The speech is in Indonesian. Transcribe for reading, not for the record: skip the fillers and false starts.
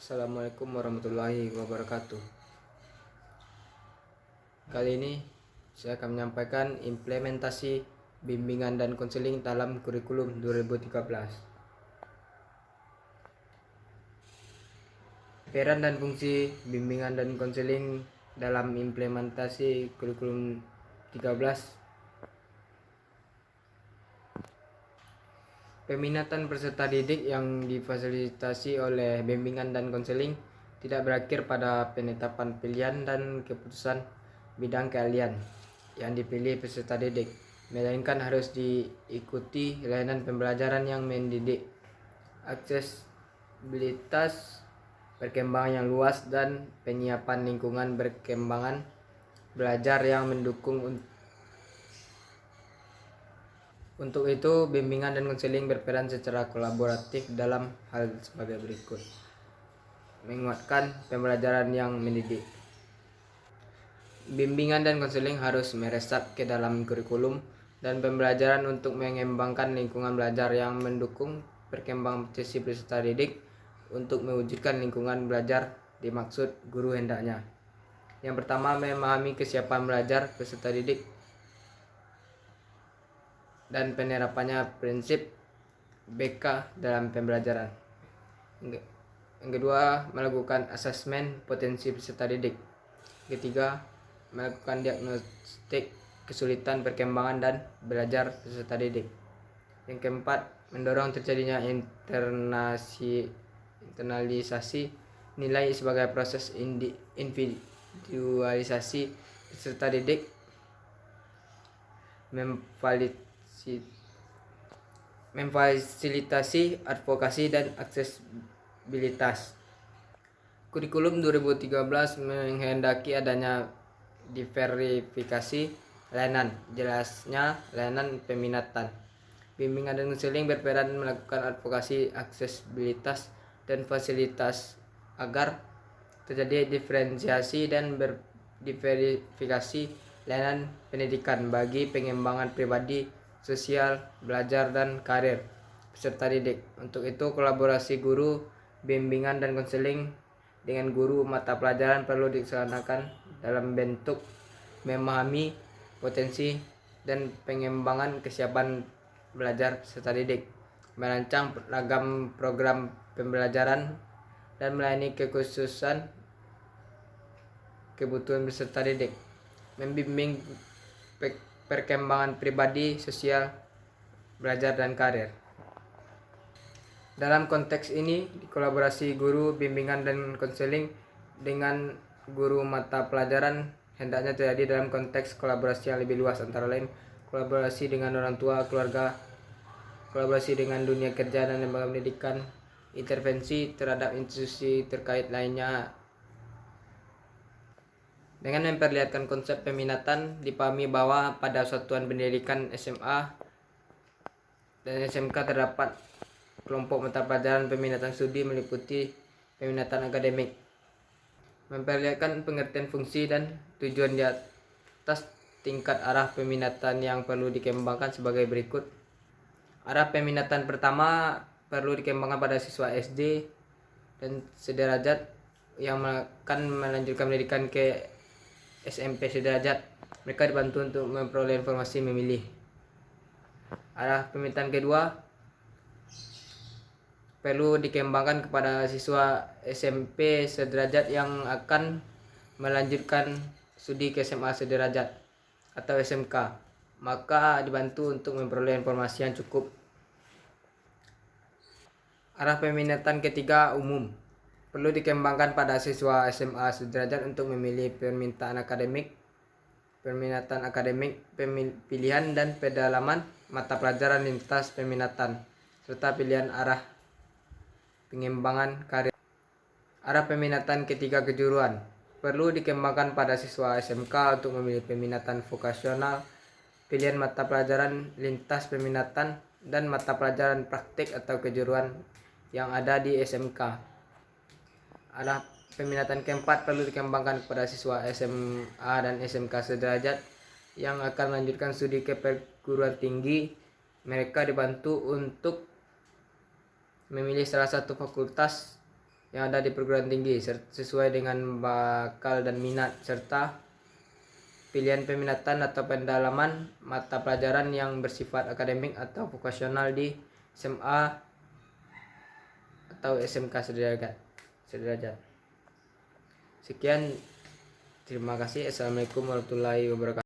Assalamualaikum warahmatullahi wabarakatuh. Kali ini saya akan menyampaikan implementasi bimbingan dan konseling dalam kurikulum 2013. Peran dan fungsi bimbingan dan konseling dalam implementasi kurikulum 13. Peminatan peserta didik yang difasilitasi oleh bimbingan dan konseling tidak berakhir pada penetapan pilihan dan keputusan bidang keahlian yang dipilih peserta didik, melainkan harus diikuti layanan pembelajaran yang mendidik, aksesibilitas, perkembangan yang luas, dan penyiapan lingkungan berkembangan belajar yang mendukung. Untuk itu, bimbingan dan konseling berperan secara kolaboratif dalam hal sebagai berikut. Menguatkan pembelajaran yang mendidik. Bimbingan dan konseling harus meresap ke dalam kurikulum dan pembelajaran untuk mengembangkan lingkungan belajar yang mendukung perkembangan potensi peserta didik untuk mewujudkan lingkungan belajar dimaksud guru hendaknya. Yang pertama, memahami kesiapan belajar peserta didik dan penerapannya prinsip BK dalam pembelajaran. Yang kedua, melakukan asesmen potensi peserta didik. Ketiga, melakukan diagnostik kesulitan perkembangan dan belajar peserta didik. Yang keempat, mendorong terjadinya internalisasi nilai sebagai proses individualisasi peserta didik, memfasilitasi advokasi dan aksesibilitas. Kurikulum 2013 menghendaki adanya diverifikasi layanan, jelasnya layanan peminatan. Bimbingan dan konseling berperan melakukan advokasi aksesibilitas dan fasilitas agar terjadi diferensiasi dan berdiverifikasi layanan pendidikan bagi pengembangan pribadi, sosial, belajar, dan karir peserta didik. Untuk itu, kolaborasi guru, bimbingan dan konseling dengan guru mata pelajaran perlu dilaksanakan dalam bentuk memahami potensi dan pengembangan kesiapan belajar peserta didik, merancang ragam program pembelajaran, dan melayani kekhususan kebutuhan peserta didik, membimbing perkembangan pribadi, sosial, belajar, dan karir. Dalam konteks ini, kolaborasi guru, bimbingan, dan konseling dengan guru mata pelajaran hendaknya terjadi dalam konteks kolaborasi yang lebih luas, antara lain kolaborasi dengan orang tua, keluarga, kolaborasi dengan dunia kerja dan lembaga pendidikan, intervensi terhadap institusi terkait lainnya. Dengan memperlihatkan konsep peminatan, dipahami bahwa pada satuan pendidikan SMA dan SMK terdapat kelompok mata pelajaran peminatan studi meliputi peminatan akademik. Memperlihatkan pengertian fungsi dan tujuan di atas tingkat arah peminatan yang perlu dikembangkan sebagai berikut. Arah peminatan pertama perlu dikembangkan pada siswa SD dan sederajat yang akan melanjutkan pendidikan ke SMP sederajat. Mereka dibantu untuk memperoleh informasi memilih. Arah peminatan kedua perlu dikembangkan kepada siswa SMP sederajat yang akan melanjutkan studi ke SMA sederajat atau SMK, maka dibantu untuk memperoleh informasi yang cukup. Arah peminatan ketiga umum perlu dikembangkan pada siswa SMA sederajat untuk memilih permintaan akademik, peminatan akademik, pilihan dan pendalaman mata pelajaran lintas peminatan, serta pilihan arah pengembangan karir. Arah peminatan ketiga kejuruan perlu dikembangkan pada siswa SMK untuk memilih peminatan vokasional, pilihan mata pelajaran lintas peminatan, dan mata pelajaran praktik atau kejuruan yang ada di SMK. Arah peminatan keempat perlu dikembangkan kepada siswa SMA dan SMK sederajat yang akan melanjutkan studi ke perguruan tinggi. Mereka dibantu untuk memilih salah satu fakultas yang ada di perguruan tinggi sesuai dengan bakal dan minat, serta pilihan peminatan atau pendalaman mata pelajaran yang bersifat akademik atau vokasional di SMA atau SMK sederajat. Sekian, terima kasih. Assalamualaikum warahmatullahi wabarakatuh.